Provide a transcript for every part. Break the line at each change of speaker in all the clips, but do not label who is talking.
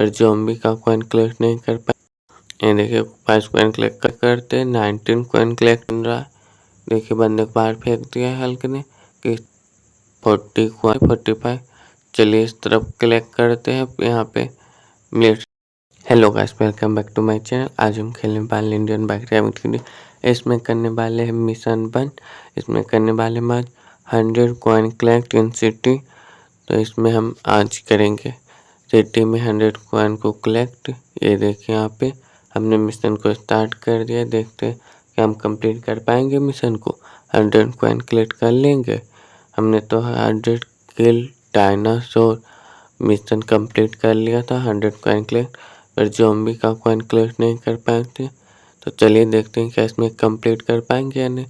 पर ज़ॉम्बी का coin collect नहीं कर पाए। ये देखिए 5 कॉइन कलेक्ट करते 19 कॉइन कलेक्ट हो रहा है। देखिए बंदे को बाहर फेंक दिया है हल्क ने कि 40 कॉइन 45। चलिए इस तरफ कलेक्ट करते हैं यहाँ पे military. Hello guys, welcome back to my channel. आज हम खेलने वाले इंडियन बाइक रैबिट के लिए। इसमें करने वाले हैं मिशन 1। इसमें करने वाले हैं 100 कॉइन कलेक्ट इन सिटी। तो इसमें हम आज करेंगे सिटी में 100 कॉइन को कलेक्ट। ये देखिए यहाँ पे हमने मिशन को स्टार्ट कर दिया। देखते हैं कि हम कंप्लीट कर पाएंगे मिशन को। 100 कॉइन कलेक्ट कर लेंगे। हमने तो 100 किल डायनासोर मिशन कंप्लीट कर लिया था 100 कॉइन कलेक्ट, पर ज़ॉम्बी का कॉइन कलेक्ट नहीं कर पाए थे। तो चलिए देखते हैं क्या इसमें कंप्लीट कर पाएंगे या नहीं।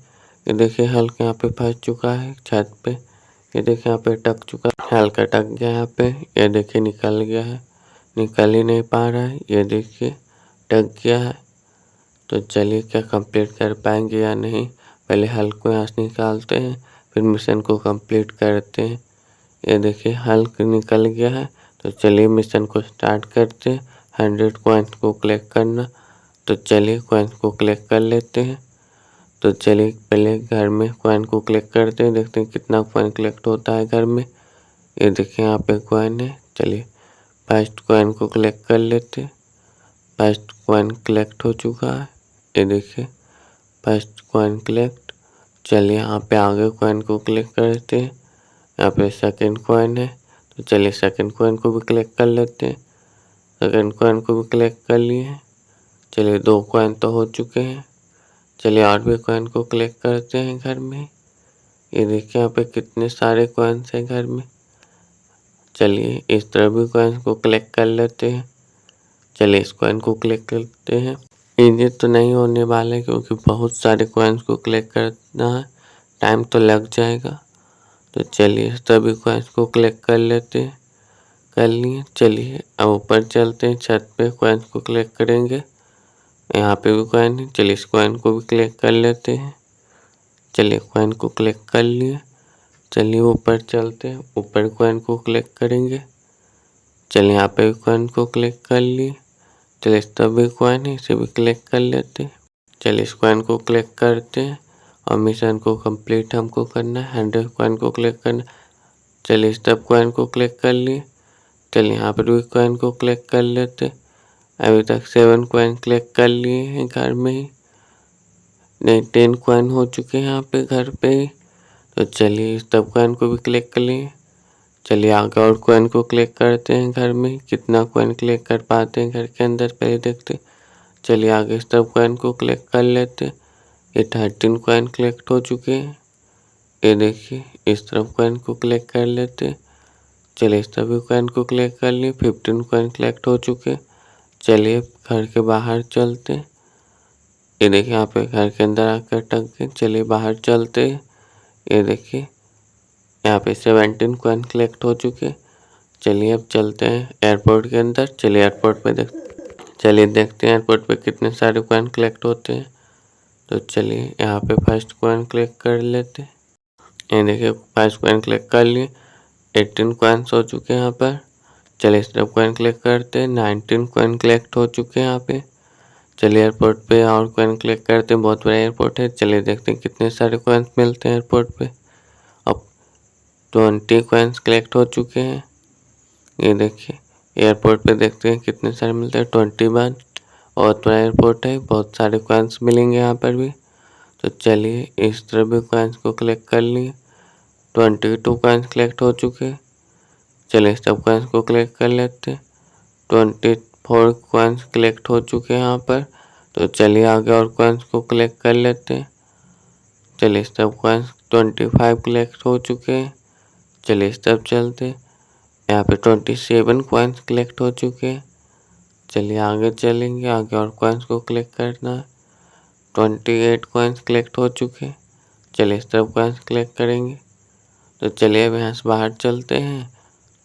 ये देखिए हल्क यहाँ पे फंस चुका है छत पे। ये देखिए यहाँ पे टक चुका है, हल्का टक गया यहाँ पे। ये देखिए निकल गया है, निकल ही नहीं पा रहा है। ये देखिए टक गया है। तो चलिए क्या कंप्लीट कर पाएंगे या नहीं। पहले हल्क को यहाँ से निकालते हैं, फिर मिशन को कंप्लीट करते हैं। ये देखिए हल्क निकल गया है। तो चलिए मिशन को स्टार्ट करते हैं। 100 कॉइन्स को कलेक्ट करना। तो चलिए कॉइन्स को कलेक्ट कर लेते हैं। तो चलिए पहले घर में कॉइन को कलेक्ट करते हैं, देखते हैं कितना कॉइन कलेक्ट होता है घर में। ये देखिए यहाँ पे कॉइन है। चलिए फर्स्ट कॉइन को कलेक्ट कर लेते हैं। फर्स्ट कॉइन कलेक्ट हो चुका है। ये देखिए फर्स्ट कॉइन कलेक्ट। चलिए यहाँ पे आगे कॉइन को कलेक्ट करते हैं। यहाँ पे सेकंड कॉइन है। तो चलिए सेकंड कॉइन को भी कलेक्ट कर लेते हैं। सेकंड कॉइन को भी कलेक्ट कर लिए हैं। चलिए 2 कॉइन तो हो चुके हैं। चलिए और भी कॉइन को कलेक्ट करते हैं घर में। ये देखिए यहाँ पे कितने सारे कॉइन्स हैं घर में। चलिए इस तरह भी कॉइन्स को कलेक्ट कर लेते हैं। चलिए इस कॉइन को कलेक्ट करते हैं। इजी तो नहीं होने वाला है क्योंकि बहुत सारे कॉइन्स को कलेक्ट करना है, टाइम तो लग जाएगा। तो चलिए सभी कॉइन्स को कलेक्ट कर लेते हैं। कर लिए। चलिए अब ऊपर चलते हैं, छत पे कॉइन्स को कलेक्ट करेंगे। यहाँ पे भी कॉइन है। चलिए इस कॉइन को भी कलेक्ट कर लेते हैं। चलिए कॉइन को कलेक्ट कर लिए। चलिए ऊपर चलते हैं, ऊपर कॉइन को कलेक्ट करेंगे। चलिए यहाँ पे भी कॉइन को कलेक्ट कर लिए। चलिए इस तरफ भी कॉइन है, इसे भी कलेक्ट कर लेते हैं। चलिए इस कॉइन को कलेक्ट करते हैं और मिशन को कंप्लीट हमको करना है। 100 कॉइन को कलेक्ट करना। चलिए इस तरफ कॉइन को कलेक्ट कर लिए। चलिए यहाँ पर भी कॉइन को कलेक्ट कर लेते। अभी तक 7 कॉइन कलेक्ट कर लिए हैं घर में ही। नहीं 10 कॉइन हो चुके हैं यहाँ पे घर पे ही। तो चलिए इस तरफ कॉइन को भी कलेक्ट कर लिए। चलिए आगे और कॉइन को कलेक्ट करते हैं घर में। कितना कॉइन कलेक्ट कर पाते हैं घर के अंदर पहले देखते। चलिए आगे इस तरफ कॉइन को कलेक्ट कर लेते। ये 13 कॉइन कलेक्ट हो चुके हैं। ये देखिए इस तरफ कॉइन को कलेक्ट कर लेते। चलिए इस तरफ भी कॉइन को कलेक्ट कर लिए। 15 कॉइन कलेक्ट हो चुके। चलिए घर के बाहर चलते। ये देखिए यहाँ पे घर के अंदर आकर टक गए। चलिए बाहर चलते। ये देखिए यहाँ पे 17 कॉइन कलेक्ट हो चुके। चलिए अब चलते हैं एयरपोर्ट के अंदर। चलिए एयरपोर्ट पे देखते हैं एयरपोर्ट पे कितने सारे कॉइन कलेक्ट होते हैं। तो चलिए यहाँ पे फर्स्ट कॉइन कलेक्ट कर लेते। ये देखिए फर्स्ट कॉइन कलेक्ट कर लिए। 18 कॉइन्स हो चुके हैं यहाँ पर। चलिए इस तरफ कॉइन कलेक्ट करते हैं। 19 कॉइन कलेक्ट हो चुके हैं यहाँ पे। चलिए एयरपोर्ट पे और कॉइन कलेक्ट करते हैं। बहुत बड़ा एयरपोर्ट है। चलिए देखते हैं कितने सारे कॉइन्स मिलते हैं एयरपोर्ट पे। अब 20 कॉइन्स कलेक्ट हो चुके हैं। ये देखिए एयरपोर्ट पे देखते हैं कितने सारे मिलते हैं। 21। बहुत बड़ा एयरपोर्ट है, बहुत सारे कॉइन्स मिलेंगे यहाँ पर भी। तो चलिए इस तरह भी कॉइन्स को कलेक्ट कर लिए। 22 कॉइन्स कलेक्ट हो चुके। चलिए सब कॉइन्स को कलेक्ट कर लेते। 24 कॉइन्स कलेक्ट हो चुके हैं यहाँ पर। तो चलिए आगे और कॉइन्स को कलेक्ट कर लेते हैं। चलिए सब कॉइन्स 25 कलेक्ट हो चुके हैं। चलिए इस तरफ चलते। यहाँ पे 27 कॉइन्स कलेक्ट हो चुके हैं। चलिए आगे चलेंगे, आगे और कॉइन्स को कलेक्ट करना है। 28 कॉइन्स कलेक्ट हो चुके हैं। चलिए इस तरफ कॉइन्स कलेक्ट करेंगे। तो चलिए अब यहाँ से बाहर चलते हैं।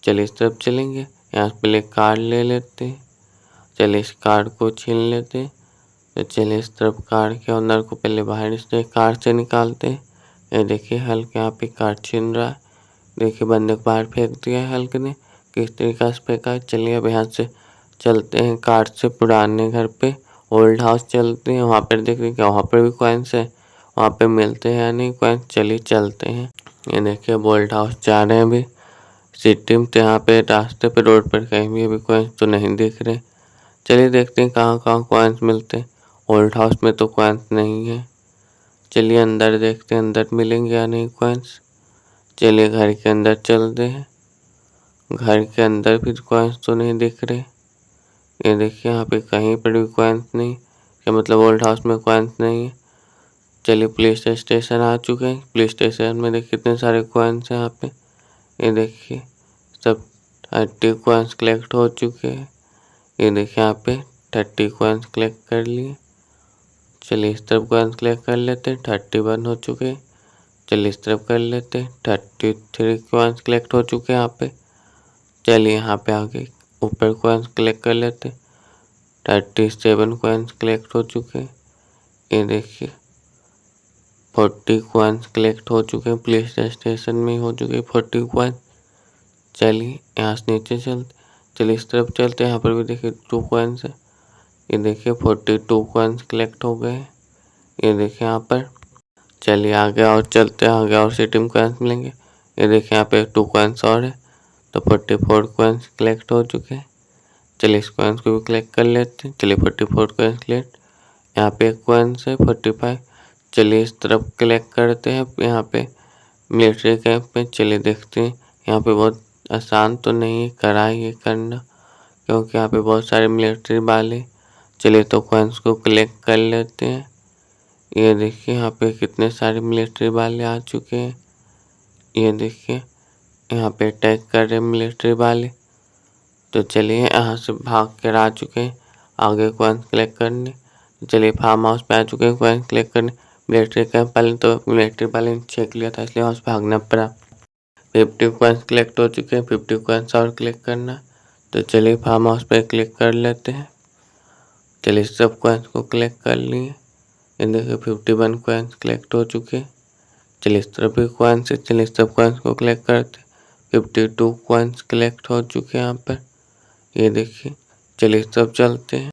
चलिए इस तरफ चलेंगे, यहाँ से पहले कार्ड ले लेते हैं। चलिए इस कार्ड को छीन लेते हैं। तो चलिए इस तरफ कार्ड के ओनर को पहले बाहर इससे कार्ड से निकालते हैं। ये देखिए हल्क यहाँ पे कार्ड छीन रहा है। देखिए बंदे को बाहर फेंक दिया है हल्क ने। किस तरीके से फेंका है। चलिए अब यहाँ से चलते हैं कार से पुराने घर पे, ओल्ड हाउस चलते हैं। वहाँ पर देखते हैं क्या वहाँ पर भी कॉइन्स है, वहाँ पे मिलते हैं या नहीं कॉइन्स। चलिए चलते हैं। ये देखिए ओल्ड हाउस जा रहे हैं अभी सिटी में, तो यहाँ पे रास्ते पे रोड पर कहीं भी अभी कॉइन्स तो नहीं दिख रहे। चलिए देखते हैं कहाँ कहाँ कॉइन्स मिलते हैं। ओल्ड हाउस में तो कॉइन्स नहीं है। चलिए अंदर देखते हैं अंदर मिलेंगे या नहीं कॉइन्स। चलिए घर के अंदर चलते हैं। घर के अंदर भी कॉइन्स तो नहीं दिख रहे। ये देखिए यहाँ पे कहीं पर भी कॉइन्स नहीं, क्या मतलब ओल्ड हाउस में कॉइन्स नहीं है। चलिए पुलिस स्टेशन आ चुके हैं। पुलिस स्टेशन में देखिए कितने सारे कॉइन्स हैं यहाँ पे। ये देखिए सब 30 कॉइन्स कलेक्ट हो चुके हैं। ये देखिए यहाँ पे 30 कॉइन्स कलेक्ट कर लिए। चलिए इस तरफ कॉइन्स कलेक्ट कर लेते हैं, 31 हो चुके हैं। चलिए इस तरफ कर लेते हैं, 33 कॉइन्स कलेक्ट हो चुके हैं यहाँ पे। चलिए यहाँ पे आगे ऊपर कॉइन्स कलेक्ट कर लेते हैं, 37 कॉइन्स कलेक्ट हो चुके हैं। ये देखिए 40 कॉइन्स कलेक्ट हो चुके हैं। पुलिस स्टेशन में हो चुके 40 कॉइन्स। चलिए यहाँ से नीचे चलिए इस तरफ चलते हैं। यहाँ पर भी देखिए 2 कॉइन्स है। ये देखिए 42 कॉइन्स कलेक्ट हो गए। ये देखिए यहाँ पर। चलिए आगे और चलते हैं, आगे और सिटी में कॉइन्स मिलेंगे। ये देखिए यहाँ पे 2 कॉइन्स और है, तो 44 कॉइन्स कलेक्ट हो चुके हैं। चलिए इस कॉइन्स को भी कलेक्ट कर लेते हैं। चलिए 44 कॉइन्स कलेक्ट। यहाँ पे एक कॉइन्स है 45। चलिए इस तरफ कलेक्ट करते हैं। यहाँ पे मिलिट्री कैंप में चलिए देखते हैं। यहाँ पे बहुत आसान तो नहीं है करा ये करना, क्योंकि यहाँ पे बहुत सारे मिलिट्री वाले। चलिए तो कॉइन्स को कलेक्ट कर लेते हैं। ये देखिए यहाँ पे कितने सारे मिलिट्री वाले आ चुके हैं। ये देखिए यहाँ पे अटैक कर रहे मिलिट्री वाले। तो चलिए यहाँ से भाग कर आ चुके हैं आगे कॉइन्स कलेक्ट करने। चलिए फार्म हाउस पे आ चुके हैं कॉइन्स कलेक्ट करने। मिलिट्री कैंप वाले तो मिलिट्री वाले ने चेक लिया था, इसलिए वहाँ से भागना पड़ा। 50 कॉइन्स कलेक्ट हो चुके हैं, 50 कॉइन्स और कलेक्ट करना। तो चलिए फार्म हाउस पे क्लिक कर लेते हैं। चलिए सब कॉइन्स को कलेक्ट कर लिए। ये देखिए 51 कॉइन्स कलेक्ट हो चुके हैं। चलिए इस तरफ भी कॉइन्स है, चलिए सब कॉइन्स को कलेक्ट करते। 52 कॉइन्स कलेक्ट हो चुके हैं यहाँ पर। ये देखिए चलिए सब चलते हैं।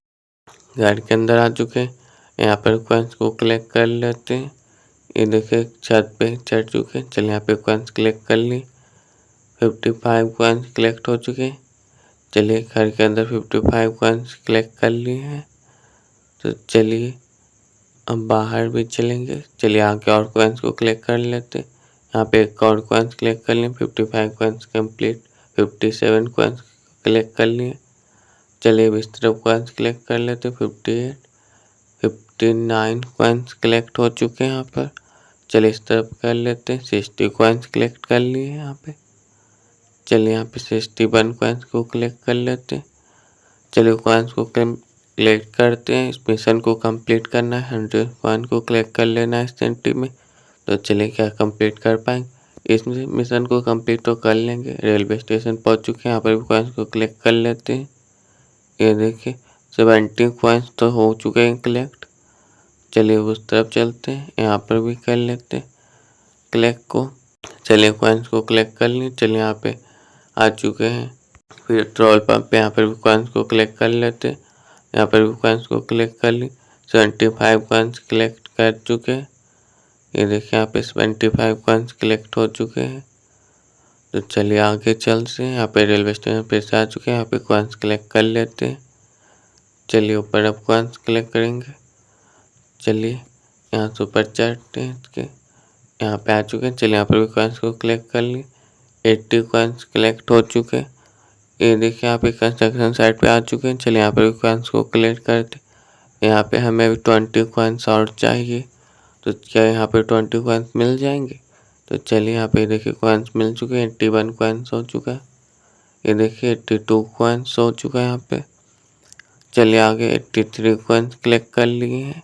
घर के अंदर आ चुके हैं, यहाँ पर कॉइन्स को कलेक्ट कर लेते हैं। ये देखिए छत पे चढ़ चुके हैं। चलिए यहाँ पे कॉइन्स कलेक्ट कर लिए। 55 कॉइन्स कलेक्ट हो चुके हैं। चलिए घर के अंदर 55 कॉइन्स कलेक्ट कर लिए हैं। तो चलिए अब बाहर भी चलेंगे। चलिए आगे और कॉइन्स को कलेक्ट कर लेते हैं। यहाँ पे एक और कॉइन्स कलेक्ट कर लिए, 55 कॉइन्स कंप्लीट। 57 कॉइन्स कलेक्ट कर लिए। चलिए अब इस तरफ कॉइन्स कलेक्ट कर लेते हैं। 58 59 कॉइन्स कलेक्ट हो चुके हैं यहाँ पर। चलिए इस तरफ कर लेते हैं। 60 कॉइन्स कलेक्ट कर लिए हैं यहाँ पे। चलिए यहाँ पे 61 कॉइन्स को कलेक्ट कर लेते हैं। चलिए कॉइन्स को कलेक्ट करते हैं। इस मिशन को कंप्लीट करना है, 100 कॉइन को कलेक्ट कर लेना है इस सेंटी में। तो चलिए क्या कंप्लीट कर पाएंगे। इस मिशन को कंप्लीट तो कर लेंगे। रेलवे स्टेशन पहुंच चुके हैं, यहाँ पर भी कॉइन्स को कलेक्ट कर लेते हैं। ये देखिए 70 कॉइन्स तो हो चुके हैं कलेक्ट। चलिए उस तरफ चलते हैं, यहाँ पर भी कर लेते हैं कलेक्ट को। चलिए कॉइन्स को कलेक्ट कर लिए। चलिए यहाँ पे आ चुके हैं पेट्रोल पंप पे, यहाँ पर भी कॉइन्स को कलेक्ट कर लेते हैं। यहाँ पर भी कॉइन्स को कलेक्ट कर ली। 75 कॉइन्स कलेक्ट कर चुके हैं। ये देखिए यहाँ पे 75 कॉइन्स कलेक्ट हो चुके हैं। तो चलिए आगे चलते हैं। यहाँ पे रेलवे स्टेशन पे से आ चुके हैं, यहाँ पे कॉइन्स कलेक्ट कर लेते हैं। चलिए ऊपर अब कॉइन्स कलेक्ट करेंगे। चलिए यहाँ से ऊपर चढ़ते हैं इसके, यहाँ पे आ चुके हैं। चलिए यहाँ पर भी कॉइन्स को कलेक्ट कर लिए। 80 कॉइन्स कलेक्ट हो चुके हैं। ये देखिए यहाँ पे कंस्ट्रक्शन साइट पे आ चुके हैं। चलिए यहाँ पर भी कॉइन्स को कलेक्ट करते। यहाँ पे हमें अभी 20 कॉइन्स और चाहिए, तो क्या यहाँ पे 20 कॉइन्स मिल जाएंगे। तो चलिए यहाँ पे देखिए कॉइन्स मिल चुके हैं। 81 कॉइन्स हो चुका है। ये देखिए 82 कॉइन्स हो चुका है यहाँ पे। चलिए आगे 83 कॉइन्स कलेक्ट कर लिए हैं।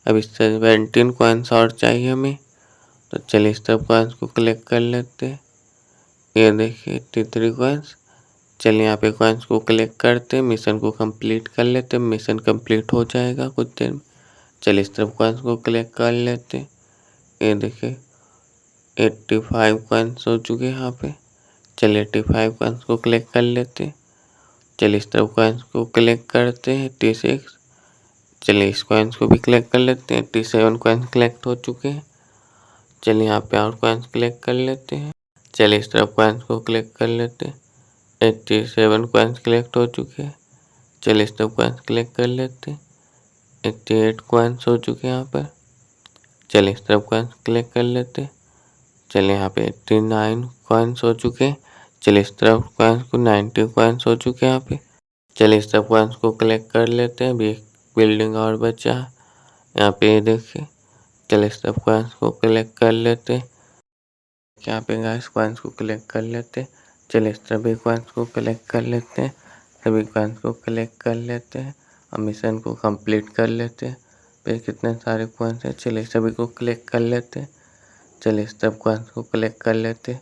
अब इस 17 कॉइन्स और चाहिए हमें, तो चलिए इस तरफ कॉइन्स को कलेक्ट कर लेते हैं। ये देखिए 83 कॉइन्स। चलिए यहाँ पे कॉइन्स को कलेक्ट करते हैं, मिशन को कंप्लीट कर लेते हैं। मिशन कंप्लीट हो जाएगा कुछ देर में। चलिए इस तरफ कॉइन्स को कलेक्ट कर लेते हैं। ये देखिए 85 कॉइन्स हो चुके हैं यहाँ पे। चलिए 85 कॉइन्स को कलेक्ट कर लेते हैं। चलिए इस तरफ कॉइन्स को कलेक्ट करते हैं 86। चलिए इस कॉइन्स को भी कलेक्ट कर लेते हैं। 87 कॉइन्स कलेक्ट हो चुके हैं। चलिए यहाँ पे और कॉइन्स कलेक्ट कर लेते हैं। चलिए इस तरफ कॉइन्स को कलेक्ट कर लेते हैं। 87 कॉइन्स कलेक्ट हो चुके हैं। चलिए इस तरफ कॉइन्स कलेक्ट कर लेते हैं। 88 कॉइन्स हो चुके हैं यहाँ पर। चलिए इस तरफ कॉइन्स कलेक्ट कर लेते हैं। चलिए यहाँ पे 89 कॉइन्स हो चुके हैं। चलिए इस तरफ कॉइन्स को 90 कॉइन्स हो चुके हैं यहाँ पे। चलिए इस तरफ कॉइन्स को कलेक्ट कर लेते हैं। अभी एक बिल्डिंग और बचा है यहाँ पे, देखिए। चलिए इस तरफ कॉइन्स को कलेक्ट कर लेते हैं। यहाँ पे गाइस कॉइन्स को कलेक्ट कर लेते हैं। चलिए इस तरफ भी कॉइन्स को कलेक्ट कर लेते हैं। सभी कॉइन्स को कलेक्ट कर लेते हैं और मिशन को कंप्लीट कर लेते हैं। फिर कितने सारे कॉइन्स हैं, चलिए सभी को कलेक्ट कर लेते हैं। चलिए इस तरफ कॉइन्स को कलेक्ट कर लेते हैं।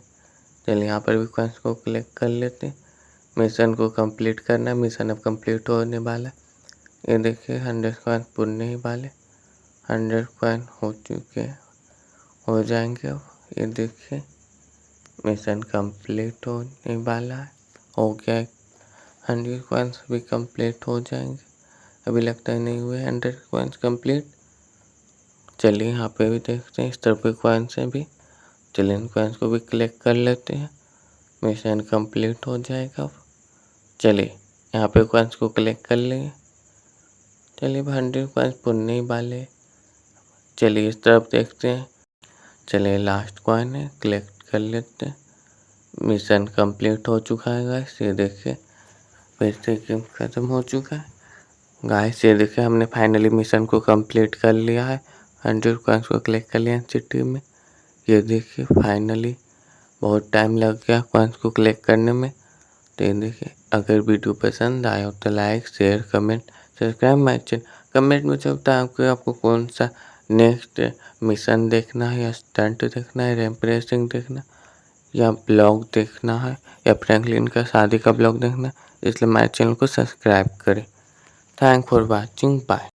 चलिए यहाँ पर भी कॉइन्स को कलेक्ट कर लेते हैं। मिशन को कंप्लीट करना है। मिशन अब कंप्लीट होने वाला है। ये देखिए 100 कॉइन पुरने ही वाले, 100 कॉइन हो चुके हैं, हो जाएंगे अब। ये देखिए मिशन कंप्लीट होने वाला है, हो गया। 100 कॉइन्स भी कंप्लीट हो जाएंगे। अभी लगता है नहीं हुए 100 कॉइन्स कंप्लीट। चलिए यहाँ पे भी देखते हैं, इस तरफ भी कॉइन्स हैं भी। चलिए इन कॉइन्स को भी कलेक्ट कर लेते हैं। मिशन कंप्लीट हो जाएगा अब। चलिए यहाँ पे कॉइन्स को कलेक्ट कर लेंगे। चलिए 100 कॉइन्स पुरने ही वाले। चलिए इस तरफ देखते हैं। चलिए लास्ट कॉइन है, कलेक्ट कर लेते हैं। मिशन कंप्लीट हो चुका है गाइस, ये देखिए फिर से गेम खत्म हो चुका है गाइस। ये देखिए हमने फाइनली मिशन को कंप्लीट कर लिया है। 100 कॉइन्स को कलेक्ट कर लिया सिटी में। ये देखिए फाइनली बहुत टाइम लग गया कॉइन्स को कलेक्ट करने में। तो ये देखिए, अगर वीडियो पसंद आया हो तो like share comment subscribe my channel. Comment में चलता है आपको कौन सा नेक्स्ट मिशन देखना है, या स्टंट देखना है, रैंप रेसिंग देखना, या ब्लॉग देखना है, या फ्रैंकलिन का शादी का ब्लॉग देखना है। इसलिए माय चैनल को सब्सक्राइब करें। Thank for watching, bye.